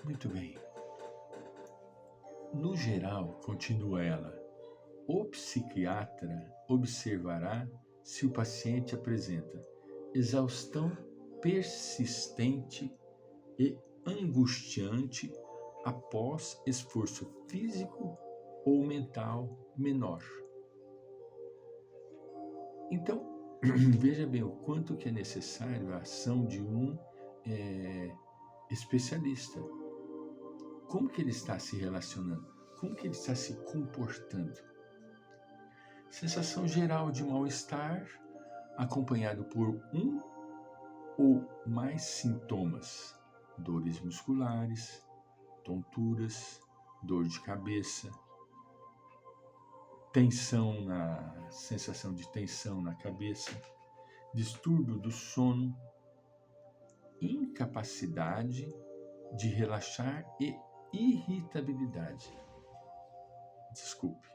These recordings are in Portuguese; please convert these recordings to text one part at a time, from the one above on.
Muito bem. No geral, continua ela, o psiquiatra observará se o paciente apresenta exaustão persistente e angustiante após esforço físico ou mental menor. Então, veja bem o quanto que é necessário a ação de um especialista. Como que ele está se relacionando? Como que ele está se comportando? Sensação geral de mal-estar, acompanhado por um ou mais sintomas: dores musculares, tonturas, dor de cabeça, sensação de tensão na cabeça, distúrbio do sono, incapacidade de relaxar e irritabilidade. Desculpe,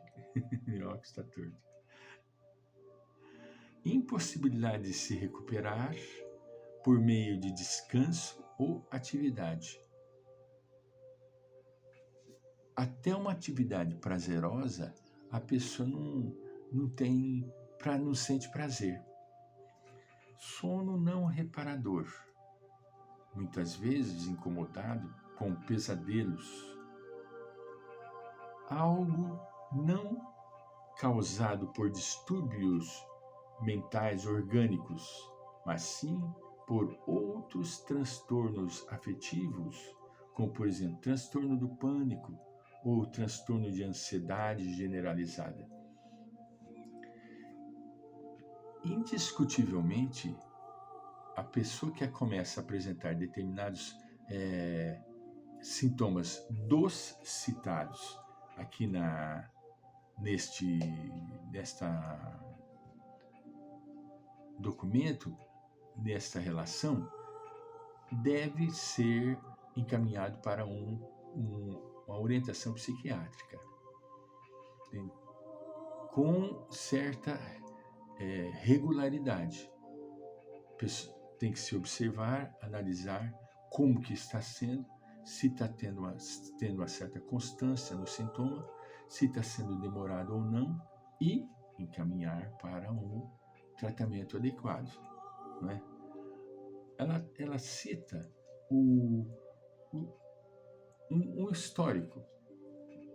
meu óculos está torto. Impossibilidade de se recuperar por meio de descanso ou atividade. Até uma atividade prazerosa, a pessoa não sente prazer. Sono não reparador, muitas vezes incomodado com pesadelos. Algo não causado por distúrbios mentais orgânicos, mas sim por outros transtornos afetivos, como, por exemplo, transtorno do pânico ou transtorno de ansiedade generalizada. Indiscutivelmente, a pessoa que começa a apresentar determinados sintomas dos citados aqui nesta documento, nesta relação, deve ser encaminhado para uma orientação psiquiátrica com certa regularidade. Tem que se observar, analisar como que está sendo, se está tendo uma certa constância no sintoma, se está sendo demorado ou não, e encaminhar para um tratamento adequado, não é? Ela cita um histórico.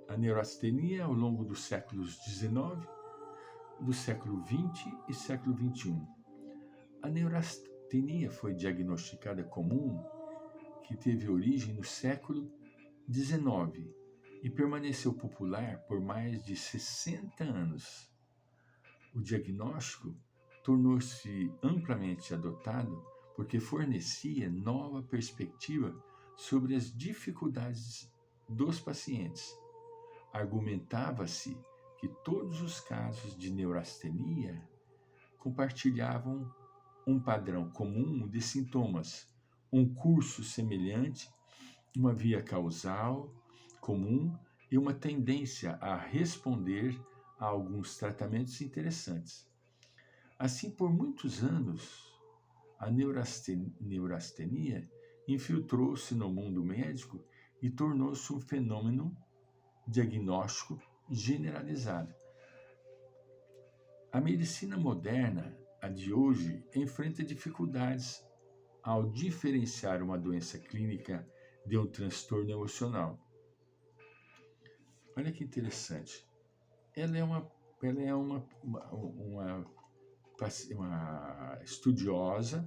A neurastenia ao longo dos séculos XIX, do século XX e século XXI. A neurastenia foi diagnosticada comum, que teve origem no século XIX e permaneceu popular por mais de 60 anos. O diagnóstico tornou-se amplamente adotado porque fornecia nova perspectiva sobre as dificuldades dos pacientes. Argumentava-se que todos os casos de neurastenia compartilhavam um padrão comum de sintomas, um curso semelhante, uma via causal comum e uma tendência a responder a alguns tratamentos interessantes. Assim, por muitos anos, a neurastenia infiltrou-se no mundo médico e tornou-se um fenômeno diagnóstico generalizado. A medicina moderna, a de hoje, enfrenta dificuldades ao diferenciar uma doença clínica de um transtorno emocional. Olha que interessante. Ela é uma estudiosa,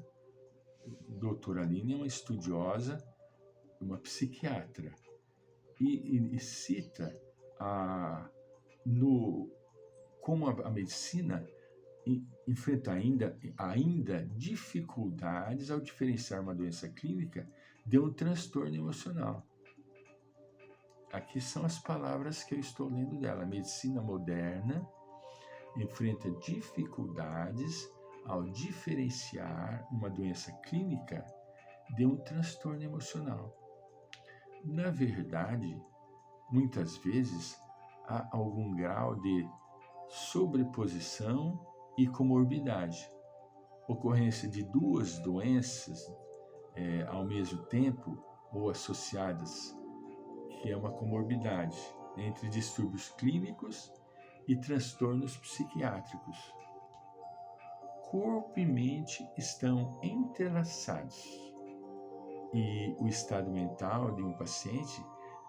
doutora Aline é uma estudiosa, uma psiquiatra, e cita como a medicina enfrenta ainda dificuldades ao diferenciar uma doença clínica de um transtorno emocional. Aqui são as palavras que eu estou lendo dela. A medicina moderna enfrenta dificuldades ao diferenciar uma doença clínica de um transtorno emocional. Na verdade, muitas vezes há algum grau de sobreposição e comorbidade. Ocorrência de duas doenças ao mesmo tempo ou associadas que é uma comorbidade entre distúrbios clínicos e transtornos psiquiátricos. Corpo e mente estão entrelaçados e o estado mental de um paciente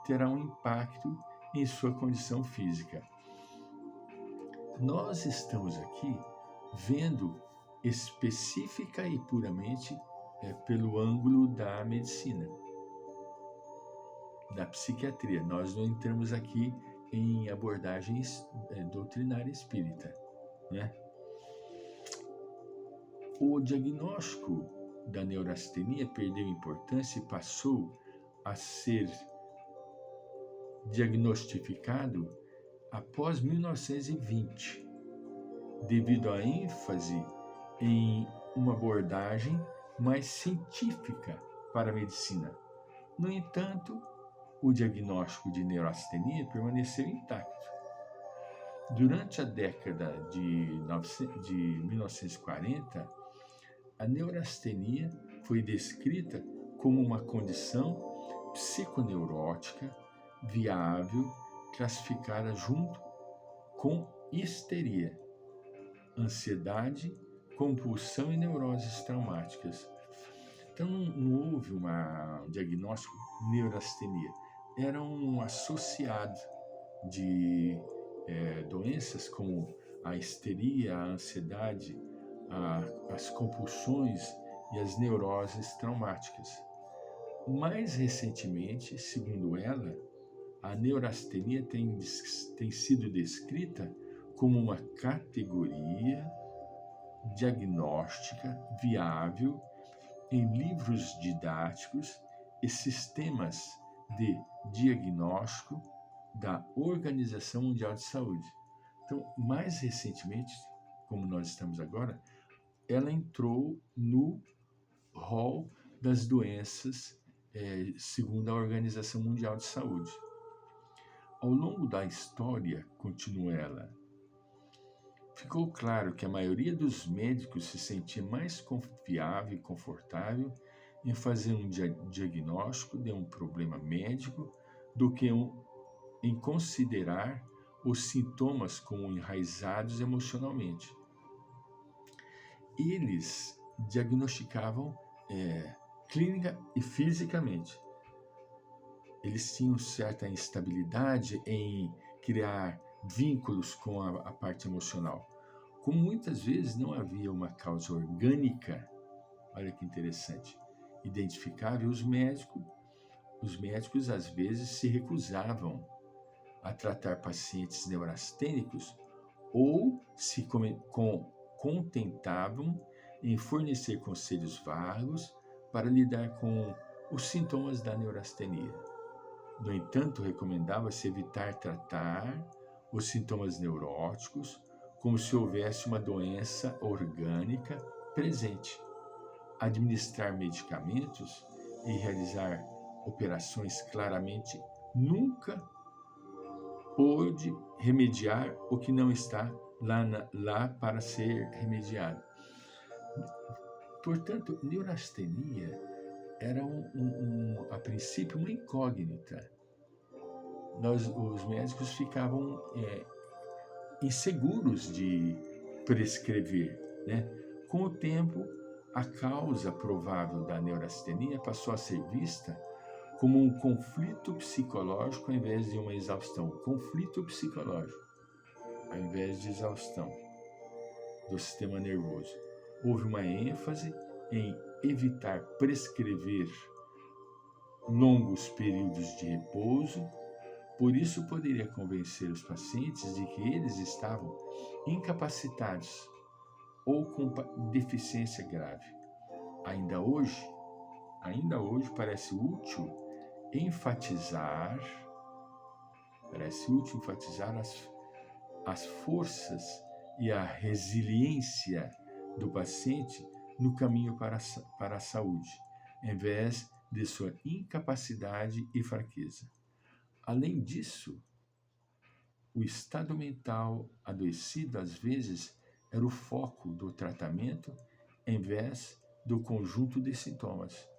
terá um impacto em sua condição física. Nós estamos aqui vendo específica e puramente pelo ângulo da medicina, da psiquiatria. Nós não entramos aqui em abordagens doutrinária espírita, né? O diagnóstico da neurastenia perdeu importância e passou a ser diagnosticado após 1920, devido à ênfase em uma abordagem mais científica para a medicina. No entanto, o diagnóstico de neurastenia permaneceu intacto. Durante a década de 1940, a neurastenia foi descrita como uma condição psiconeurótica viável, classificada junto com histeria, ansiedade, compulsão e neuroses traumáticas. Então, não houve um diagnóstico de neurastenia. Era um associado de doenças como a histeria, a ansiedade, as compulsões e as neuroses traumáticas. Mais recentemente, segundo ela, a neurastenia tem sido descrita como uma categoria diagnóstica viável em livros didáticos e sistemas de diagnóstico da Organização Mundial de Saúde. Então, mais recentemente, como nós estamos agora, ela entrou no rol das doenças segundo a Organização Mundial de Saúde. Ao longo da história, continua ela, ficou claro que a maioria dos médicos se sentia mais confiável e confortável em fazer um diagnóstico de um problema médico do que em considerar os sintomas como enraizados emocionalmente. Eles diagnosticavam clínica e fisicamente. Eles tinham certa instabilidade em criar vínculos com a parte emocional. Como muitas vezes não havia uma causa orgânica, olha que interessante, identificável, os médicos às vezes se recusavam a tratar pacientes neurastênicos ou se contentavam em fornecer conselhos vagos para lidar com os sintomas da neurastenia. No entanto, recomendava-se evitar tratar os sintomas neuróticos como se houvesse uma doença orgânica presente, administrar medicamentos e realizar operações claramente nunca pôde remediar o que não está lá para ser remediado. Portanto, neurastenia era a princípio uma incógnita. Os médicos ficavam inseguros de prescrever, né? Com o tempo, a causa provável da neurastenia passou a ser vista como um conflito psicológico ao invés de uma exaustão. Conflito psicológico, ao invés de exaustão do sistema nervoso. Houve uma ênfase em evitar prescrever longos períodos de repouso, por isso poderia convencer os pacientes de que eles estavam incapacitados ou com deficiência grave. Ainda hoje parece útil enfatizar as forças e a resiliência do paciente no caminho para a saúde, em vez de sua incapacidade e fraqueza. Além disso, o estado mental adoecido, às vezes, era o foco do tratamento, em vez do conjunto de sintomas.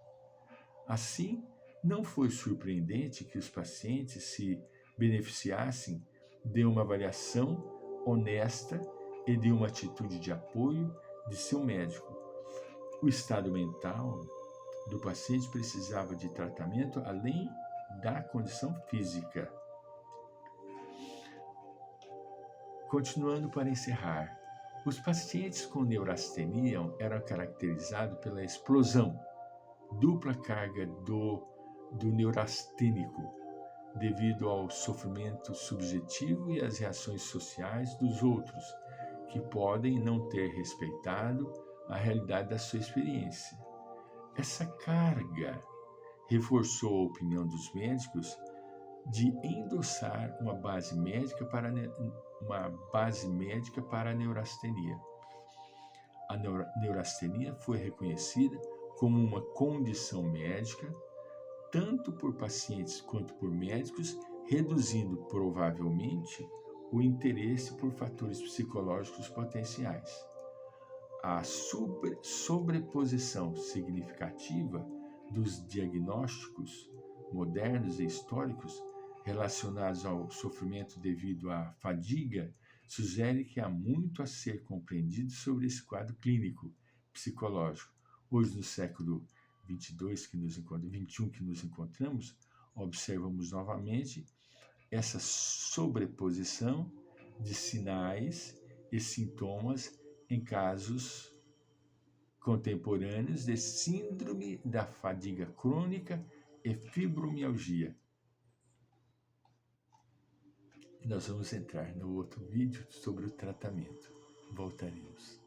Assim, Não foi surpreendente que os pacientes se beneficiassem de uma avaliação honesta e de uma atitude de apoio de seu médico. O estado mental do paciente precisava de tratamento além da condição física. Continuando para encerrar, os pacientes com neurastenia eram caracterizados pela explosão, dupla carga do neurastênico, devido ao sofrimento subjetivo e às reações sociais dos outros, que podem não ter respeitado a realidade da sua experiência. Essa carga reforçou a opinião dos médicos de endossar uma base médica para a neurastenia. A neurastenia foi reconhecida como uma condição médica, tanto por pacientes quanto por médicos, reduzindo provavelmente o interesse por fatores psicológicos potenciais. A sobreposição significativa dos diagnósticos modernos e históricos relacionados ao sofrimento devido à fadiga sugere que há muito a ser compreendido sobre esse quadro clínico psicológico. Hoje, no século 22 21 que nos encontramos, observamos novamente essa sobreposição de sinais e sintomas em casos contemporâneos de síndrome da fadiga crônica e fibromialgia. Nós vamos entrar no outro vídeo sobre o tratamento. Voltaremos.